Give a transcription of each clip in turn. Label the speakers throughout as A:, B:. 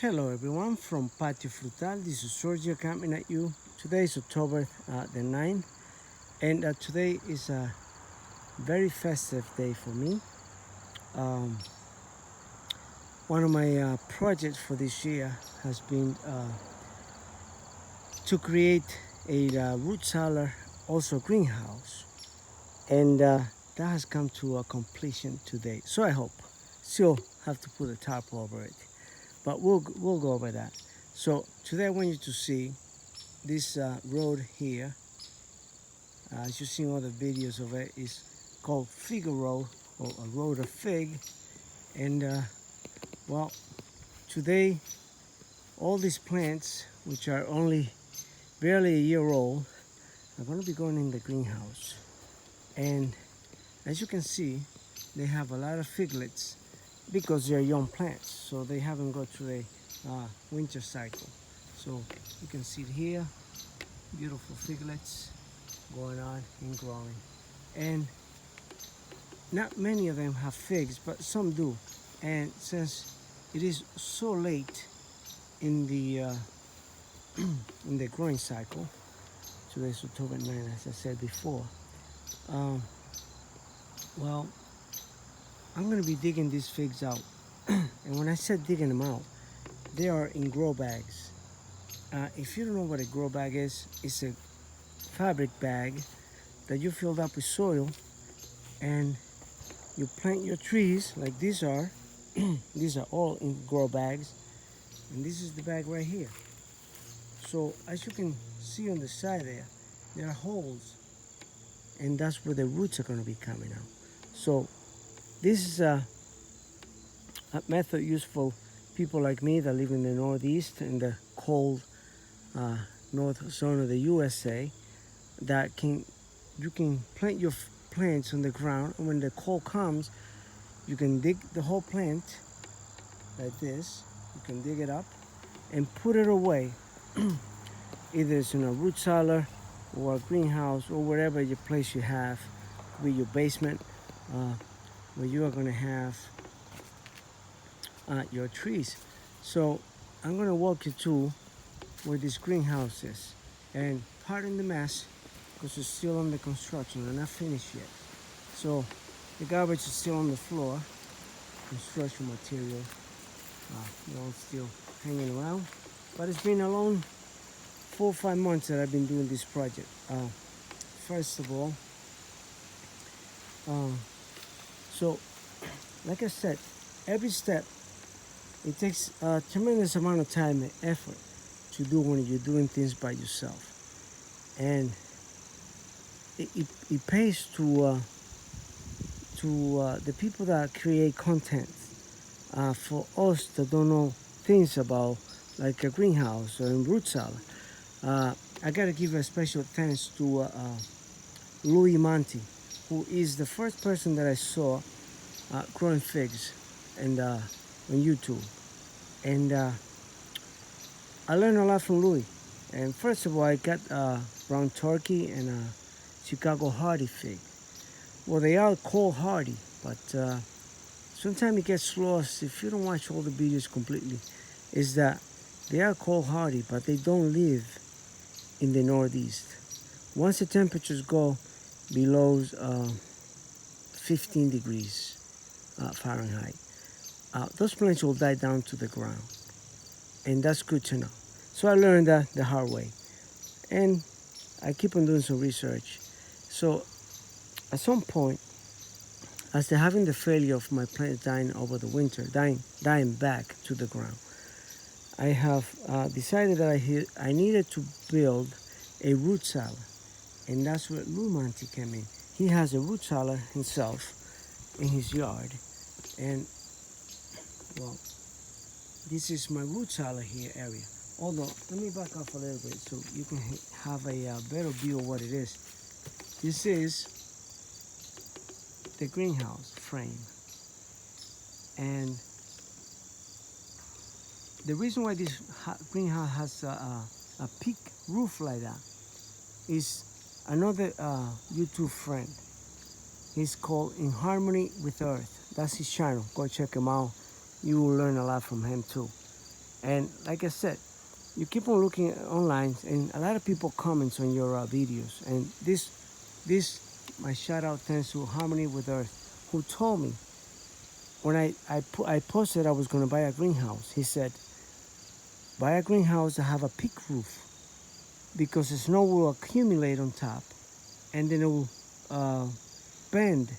A: Hello everyone from Patio Frutal. This is Sergio coming at you. Today is October the 9th, and today is a very festive day for me. Um, One of my projects for this year has been to create a root cellar, also greenhouse, and that has come to a completion today. So I hope. Still have to put a tarp over it, but we'll go over that. So today I want you to see this road here. As you've seen all the videos of it, is called Figaro, or a road of fig. And well, today all these plants, which are only barely a year old, are going to be going in the greenhouse. And as you can see, they have a lot of figlets because they're young plants, so they haven't gone through a winter cycle. So you can see it here, beautiful figlets going on and growing. And not many of them have figs, but some do. And since it is so late in the in the growing cycle, today's October 9, as I said before. Um, well, I'm gonna be digging these figs out, and when I said digging them out, they are in grow bags. If you don't know what a grow bag is, it's a fabric bag that you filled up with soil, and you plant your trees like these are. These are all in grow bags, and this is the bag right here. So as you can see on the side there are holes, and that's where the roots are going to be coming out. So this is a method used for people like me that live in the Northeast, in the cold north zone of the USA, that you can plant your plants on the ground, and when the cold comes, you can dig the whole plant like this. You can dig it up and put it away. Either it's in a root cellar or a greenhouse or wherever your place you have. Could be your basement, where you are going to have your trees. So I'm going to walk you through where this greenhouse is. And pardon the mess, because it's still under construction. They're not finished yet. So the garbage is still on the floor. Construction material, all still hanging around. But it's been a long 4 or 5 months that I've been doing this project. First of all, so like I said, every step, it takes a tremendous amount of time and effort to do when you're doing things by yourself. And it pays to the people that create content. For us that don't know things about like a greenhouse or a root cellar, I gotta give a special thanks to Lou Monti, who is the first person that I saw growing figs and on YouTube. And I learned a lot from Louis. And first of all, I got brown turkey and Chicago hardy fig. Well, they are cold hardy, but sometimes it gets lost if you don't watch all the videos completely. Is that they are cold hardy, but they don't live in the Northeast. Once the temperatures go below 15 degrees Fahrenheit, those plants will die down to the ground, and that's good to know. So I learned that the hard way, and I keep on doing some research. So at some point, after having the failure of my plants dying over the winter, dying back to the ground, I have decided that I needed to build a root cellar, and that's where Lou Monti came in. He has a root cellar himself in his yard, and well, this is my root cellar here area. Although, let me back up a little bit so you can have a better view of what it is. This is the greenhouse frame, and the reason why this greenhouse has a peak roof like that is another YouTube friend. He's called In Harmony with Earth. That's his channel. Go check him out. You will learn a lot from him too. And like I said, you keep on looking online, and a lot of people comments on your videos. And this, my shout out thanks to Harmony with Earth, who told me when I posted I was going to buy a greenhouse. He said, buy a greenhouse that have a peak roof because the snow will accumulate on top, and then it will bend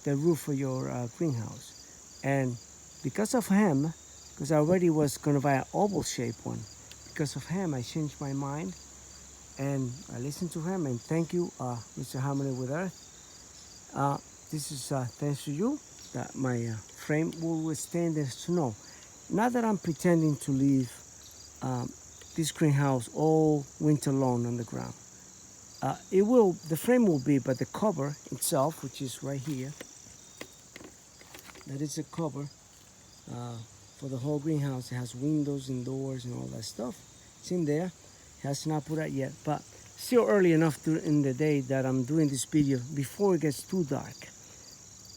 A: the roof of your greenhouse. And because of him, because I already was going to buy an oval shaped one, because of him I changed my mind and I listened to him. And thank you, Mr. Harmony with Earth. This is thanks to you that my frame will withstand the snow. Not that I'm pretending to leave this greenhouse all winter long on the ground. The frame will be, but the cover itself, which is right here, that is a cover for the whole greenhouse. It has windows and doors and all that stuff. It's in there. It has not put out yet, but still early enough in the day that I'm doing this video before it gets too dark.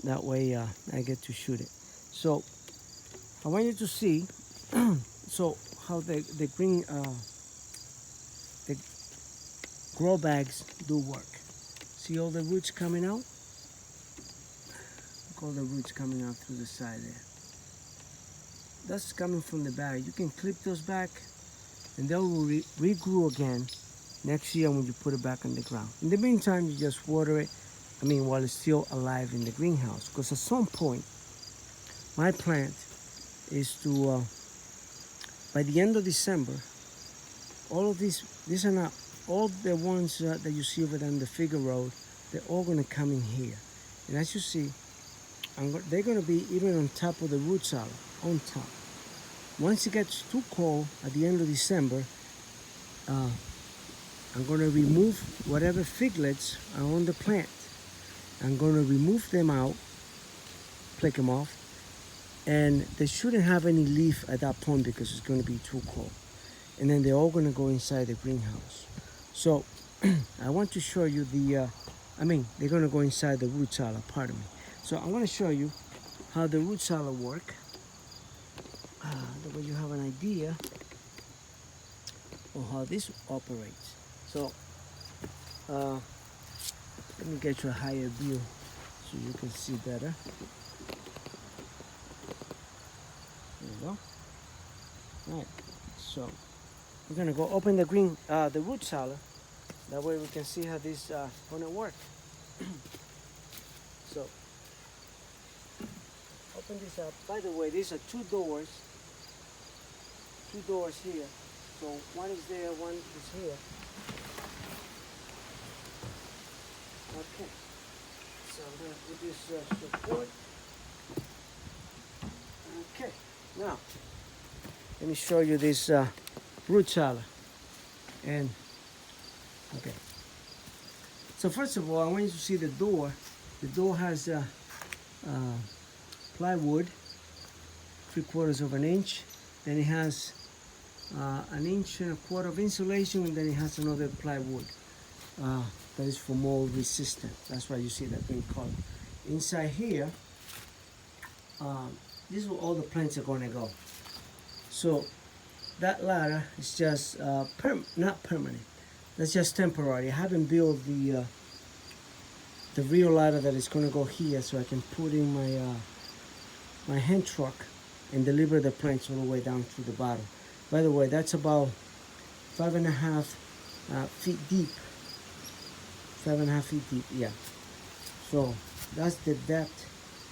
A: That way I get to shoot it. So I want you to see so how the grow bags do work. See all the roots coming out? Look all the roots coming out through the side there. That's coming from the bag. You can clip those back and they will regrow again next year when you put it back on the ground. In the meantime, you just water it, while it's still alive in the greenhouse. Because at some point, my plant is to, by the end of December, all of these are not, all the ones that you see over there on the Figure Road, they're all gonna come in here. And as you see, they're gonna be even on top of the root cellar, on top. Once it gets too cold at the end of December, I'm gonna remove whatever figlets are on the plant. I'm gonna remove them out, pluck them off, and they shouldn't have any leaf at that point because it's gonna be too cold. And then they're all gonna go inside the greenhouse. So I want to show you they're gonna go inside the root cellar, pardon me. So I wanna show you how the root cellar work. That way you have an idea of how this operates. So let me get you a higher view so you can see better. There you go. All right, so we're gonna go open the root cellar. That way we can see how this gonna work. So open this up. By the way, these are two doors here. So one is there, one is here. Okay. So I'm gonna put this support. Okay. Now let me show you this root cellar. And okay. So first of all, I want you to see the door. The door has plywood, 3/4 of an inch. Then it has 1.25 inches of insulation, and then it has another plywood that is for mold resistant. That's why you see that green color. Inside here, this is where all the plants are going to go. So that ladder is just not permanent. That's just temporary. I haven't built the real ladder that is going to go here, so I can put in my hand truck and deliver the plants all the way down to the bottom. By the way, that's about 5.5 feet deep. 5.5 feet deep, yeah. So that's the depth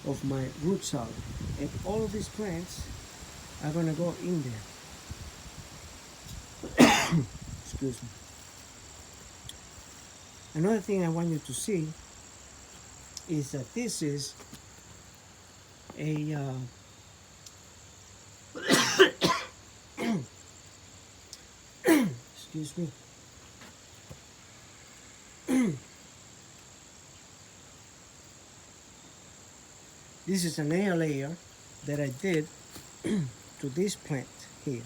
A: of my root cellar. And all of these plants are gonna go in there. Excuse me. Another thing I want you to see is that this is a excuse me. This is an air layer that I did to this plant here.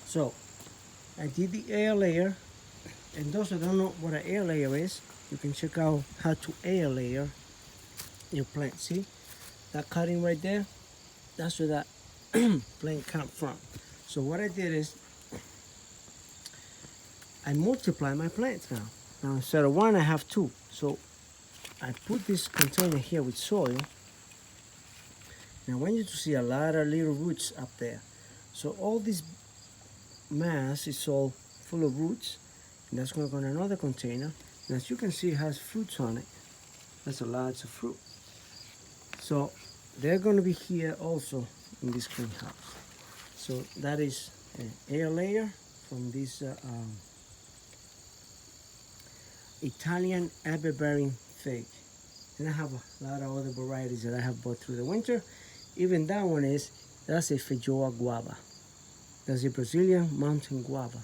A: So I did the air layer, and those that don't know what an air layer is, you can check out how to air layer your plant. See that cutting right there? That's where that plant come from. So what I did is I multiply my plants now. Now instead of one, I have two. So I put this container here with soil. And I want you to see a lot of little roots up there. So all this mass is all full of roots. And that's going to go in another container. And as you can see, it has fruits on it. That's a lot of fruit. So they're going to be here also in this greenhouse. So that is an air layer from this Italian apple-bearing fig. And I have a lot of other varieties that I have bought through the winter. Even that one that's a feijoa guava. That's a Brazilian mountain guava.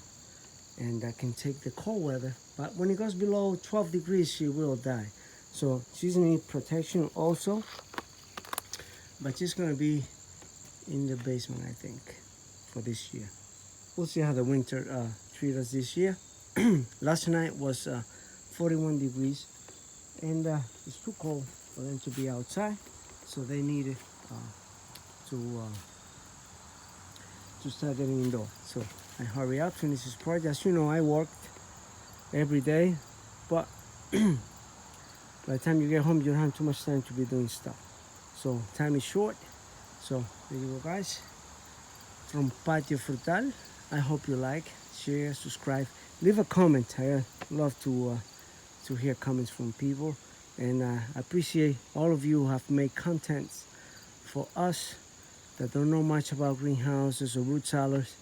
A: And that can take the cold weather. But when it goes below 12 degrees, she will die. So she's gonna need protection also. But she's gonna be in the basement, I think, for this year. We'll see how the winter treats us this year. Last night was 41 degrees. And it's too cold for them to be outside. So they needed to start getting indoor. So I hurry up, finish this project. As you know, I worked every day, but by the time you get home, you don't have too much time to be doing stuff. So time is short. So there you go, guys. From Patio Frutal. I hope you like, share, subscribe, leave a comment. I love to hear comments from people, and I appreciate all of you who have made contents for us that don't know much about greenhouses or root cellars.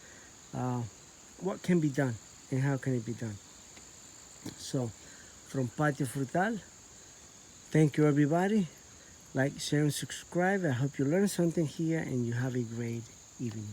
A: What can be done and how can it be done? So from Patio Frutal, thank you everybody. Like, share, and subscribe. I hope you learned something here and you have a great evening.